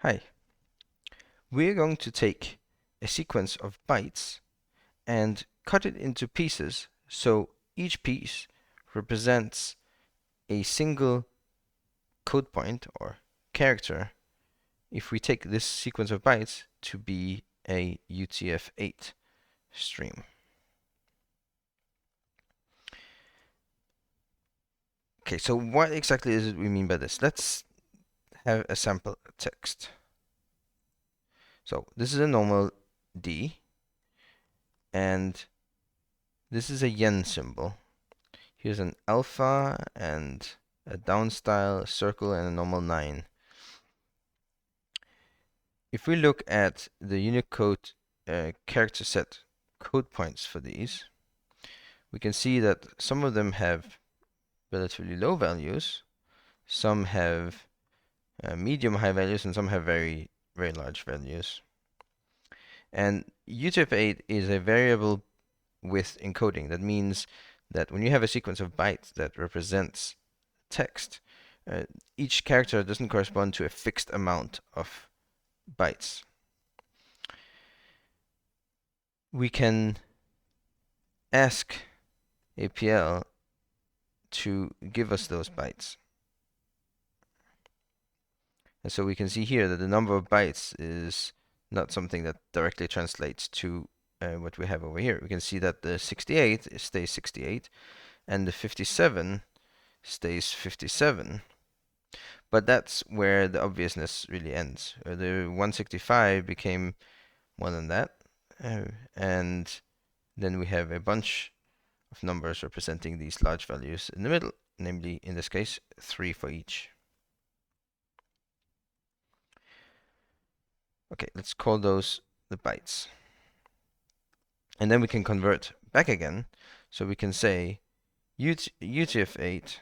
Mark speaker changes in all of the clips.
Speaker 1: Hi. We're going to take a sequence of bytes and cut it into pieces so each piece represents a single code point or character if we take this sequence of bytes to be a UTF-8 stream. Okay, so what exactly is it we mean by this? Let's have a sample text. So this is a normal D, and this is a yen symbol. Here's an alpha and a down style, a circle, and a normal 9. If we look at the Unicode character set code points for these, we can see that some of them have relatively low values, some have medium high values, and some have very, very large values. And UTF-8 is a variable with encoding. That means that when you have a sequence of bytes that represents text, each character doesn't correspond to a fixed amount of bytes. We can ask APL to give us those bytes. And so we can see here that the number of bytes is not something that directly translates to what we have over here. We can see that the 68 stays 68 and the 57 stays 57. But that's where the obviousness really ends. The 165 became more than that. And then we have a bunch of numbers representing these large values in the middle, namely, in this case, 3 for each. Okay, let's call those the bytes. And then we can convert back again. So we can say UTF-8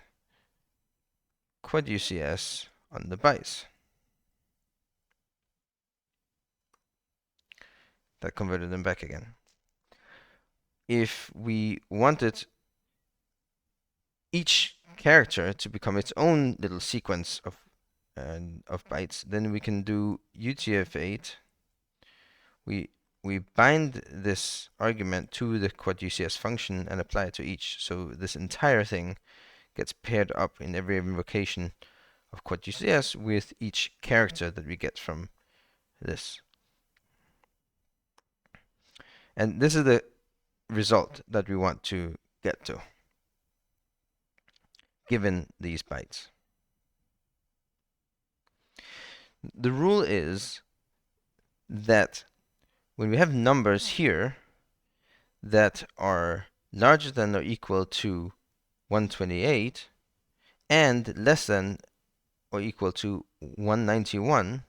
Speaker 1: quad UCS on the bytes. That converted them back again. If we wanted each character to become its own little sequence of bytes, then we can do UTF-8. We bind this argument to the quad UCS function and apply it to each. So this entire thing gets paired up in every invocation of quad UCS with each character that we get from this. And this is the result that we want to get to, given these bytes. The rule is that when we have numbers here that are larger than or equal to 128 and less than or equal to 191,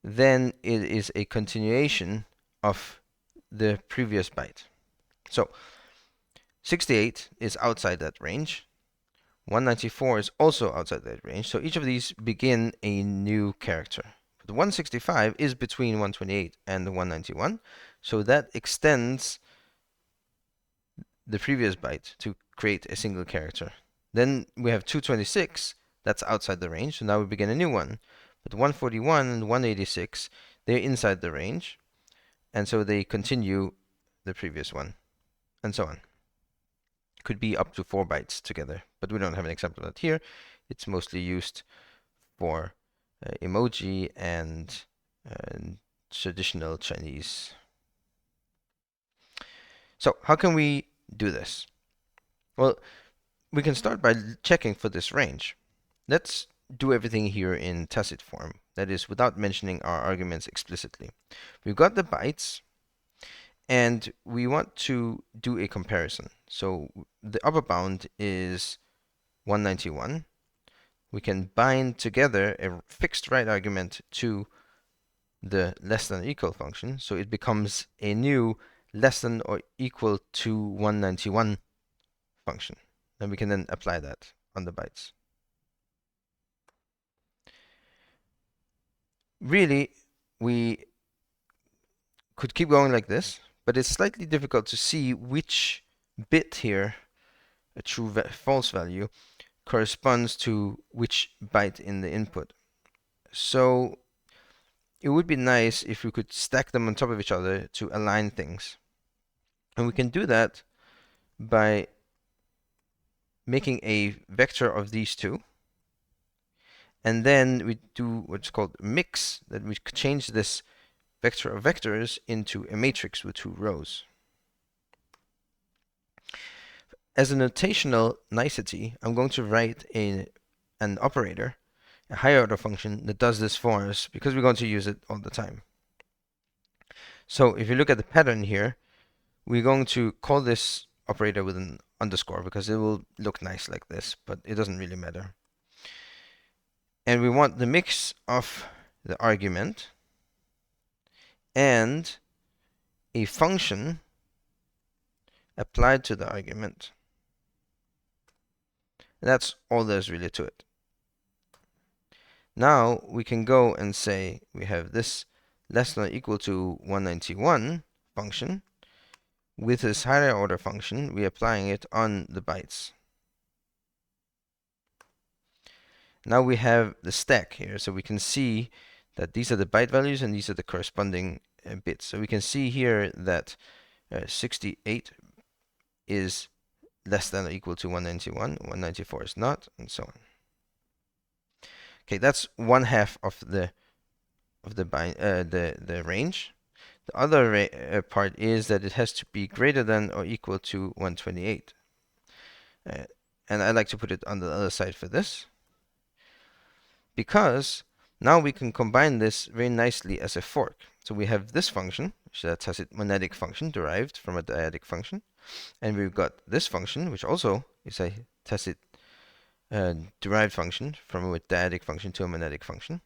Speaker 1: then it is a continuation of the previous byte. So 68 is outside that range. 194 is also outside that range. So each of these begin a new character. The 165 is between 128 and the 191. So that extends the previous byte to create a single character. Then we have 226, that's outside the range, so now we begin a new one. But 141 and 186, they're inside the range, and so they continue the previous one, and so on. Could be up to 4 bytes together, but we don't have an example of that here. It's mostly used for emoji and traditional Chinese. So how can we do this? Well, we can start by checking for this range. Let's do everything here in tacit form, that is, without mentioning our arguments explicitly. We've got the bytes, and we want to do a comparison. So the upper bound is 191. We can bind together a fixed right argument to the less than or equal function, so it becomes a new less than or equal to 191 function. And we can then apply that on the bytes. Really, we could keep going like this, but it's slightly difficult to see which bit here, a true false value, corresponds to which byte in the input. So it would be nice if we could stack them on top of each other to align things. And we can do that by making a vector of these two. And then we do what's called mix, that we change this vector of vectors into a matrix with two rows. As a notational nicety, I'm going to write an operator, a higher order function that does this for us because we're going to use it all the time. So if you look at the pattern here, we're going to call this operator with an underscore because it will look nice like this, but it doesn't really matter. And we want the mix of the argument and a function applied to the argument. And that's all there's really to it. Now we can go and say we have this less than or equal to 191 function. With this higher order function, we're applying it on the bytes. Now we have the stack here, so we can see that these are the byte values and these are the corresponding bits. So we can see here that 68 is less than or equal to 191, 194 is not, and so on. Okay, that's one half of the range. The other part is that it has to be greater than or equal to 128. And I like to put it on the other side for this, because now we can combine this very nicely as a fork. So we have this function, which is a tacit monadic function derived from a dyadic function. And we've got this function, which also is a tacit derived function from a dyadic function to a monadic function.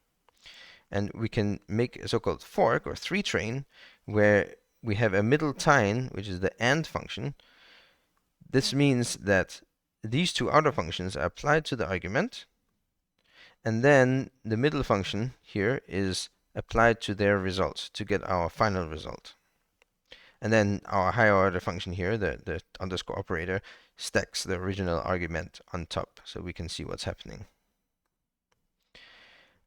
Speaker 1: And we can make a so-called fork or three-train where we have a middle tine, which is the AND function. This means that these two outer functions are applied to the argument, and then the middle function here is applied to their results to get our final result. And then our higher order function here, the underscore operator, stacks the original argument on top so we can see what's happening.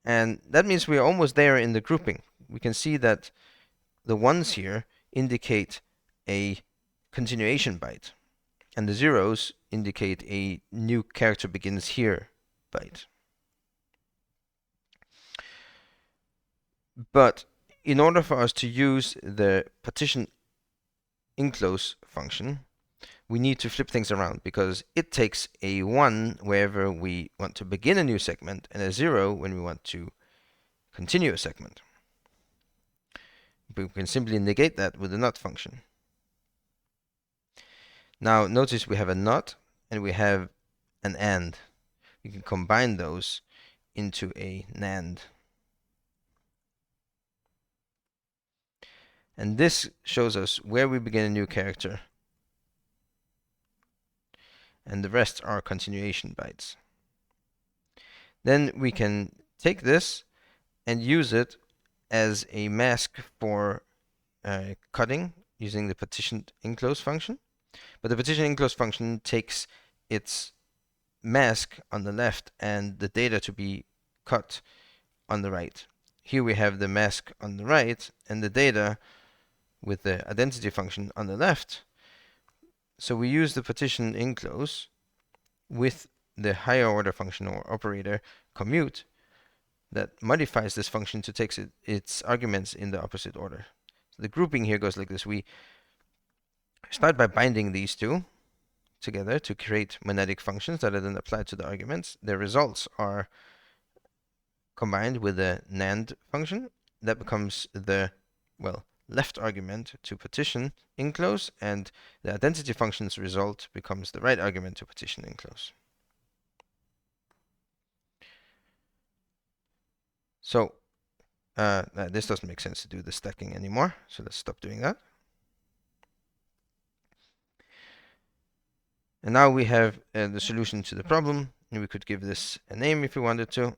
Speaker 1: And that means we're almost there in the grouping. We can see that the ones here indicate a continuation byte, and the zeros indicate a new character begins here byte. But in order for us to use the partition enclose function, we need to flip things around because it takes a 1 wherever we want to begin a new segment and a 0 when we want to continue a segment. But we can simply negate that with the not function. Now notice we have a not and we have an and. We can combine those into a NAND. And this shows us where we begin a new character. And the rest are continuation bytes. Then we can take this and use it as a mask for cutting using the partition enclose function. But the partition enclose function takes its mask on the left and the data to be cut on the right. Here we have the mask on the right and the data with the identity function on the left. So we use the partition enclose with the higher order function or operator commute that modifies this function to take its arguments in the opposite order. So the grouping here goes like this. We start by binding these two together to create monadic functions that are then applied to the arguments. Their results are combined with the NAND function. That becomes the, left argument to partition enclose, and the identity function's result becomes the right argument to partition enclose. So this doesn't make sense to do the stacking anymore, so let's stop doing that. And now we have the solution to the problem, and we could give this a name if we wanted to.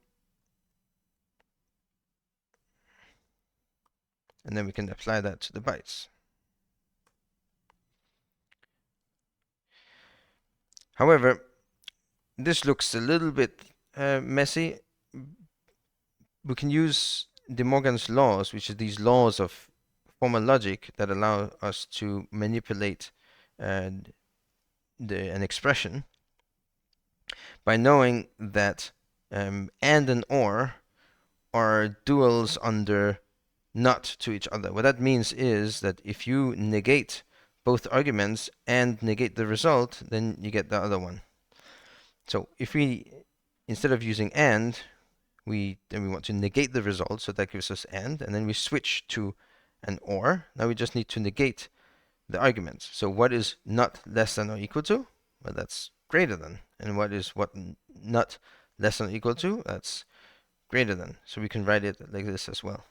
Speaker 1: And then we can apply that to the bytes. However, this looks a little bit messy. We can use De Morgan's laws, which is these laws of formal logic that allow us to manipulate an expression by knowing that and or are duals under not to each other. What that means is that if you negate both arguments and negate the result, then you get the other one. So if we, instead of using and, we want to negate the result, so that gives us and then we switch to an or. Now we just need to negate the arguments. So what is not less than or equal to? Well, that's greater than. And what is not less than or equal to? That's greater than. So we can write it like this as well.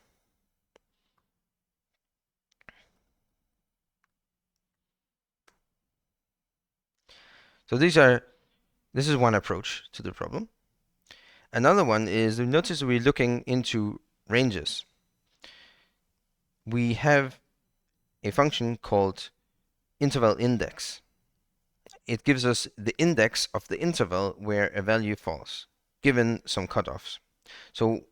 Speaker 1: So this is one approach to the problem. Another one is, notice we're looking into ranges. We have a function called interval index. It gives us the index of the interval where a value falls, given some cutoffs. So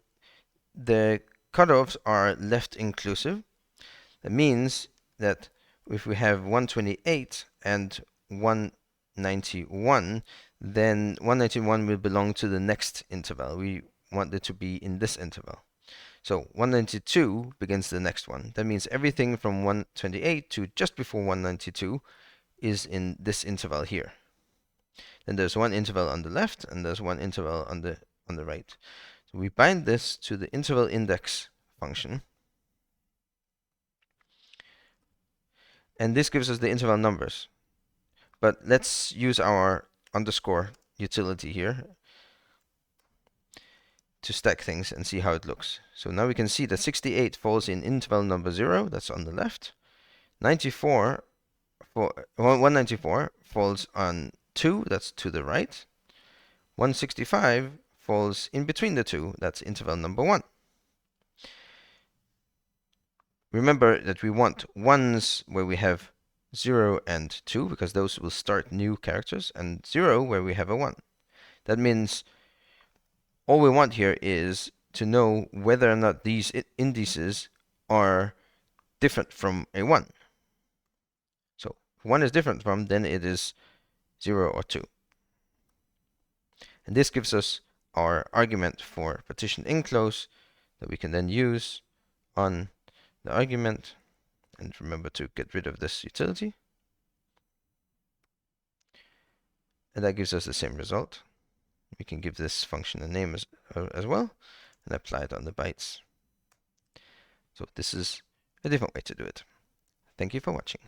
Speaker 1: the cutoffs are left inclusive. That means that if we have 128 and 191, then 191 will belong to the next interval. We want it to be in this interval. So 192 begins the next one. That means everything from 128 to just before 192 is in this interval here. Then there's one interval on the left and there's one interval on the right. So we bind this to the interval index function. And this gives us the interval numbers. But let's use our underscore utility here to stack things and see how it looks. So now we can see that 68 falls in interval number 0, that's on the left. 194 falls on 2, that's to the right. 165 falls in between the two, that's interval number 1. Remember that we want ones where we have 0 and 2, because those will start new characters, and 0 where we have a 1. That means all we want here is to know whether or not these indices are different from a 1. So if 1 is different from, then it is 0 or 2. And this gives us our argument for partition enclose that we can then use on the argument. And remember to get rid of this utility. And that gives us the same result. We can give this function a name as well and apply it on the bytes. So this is a different way to do it. Thank you for watching.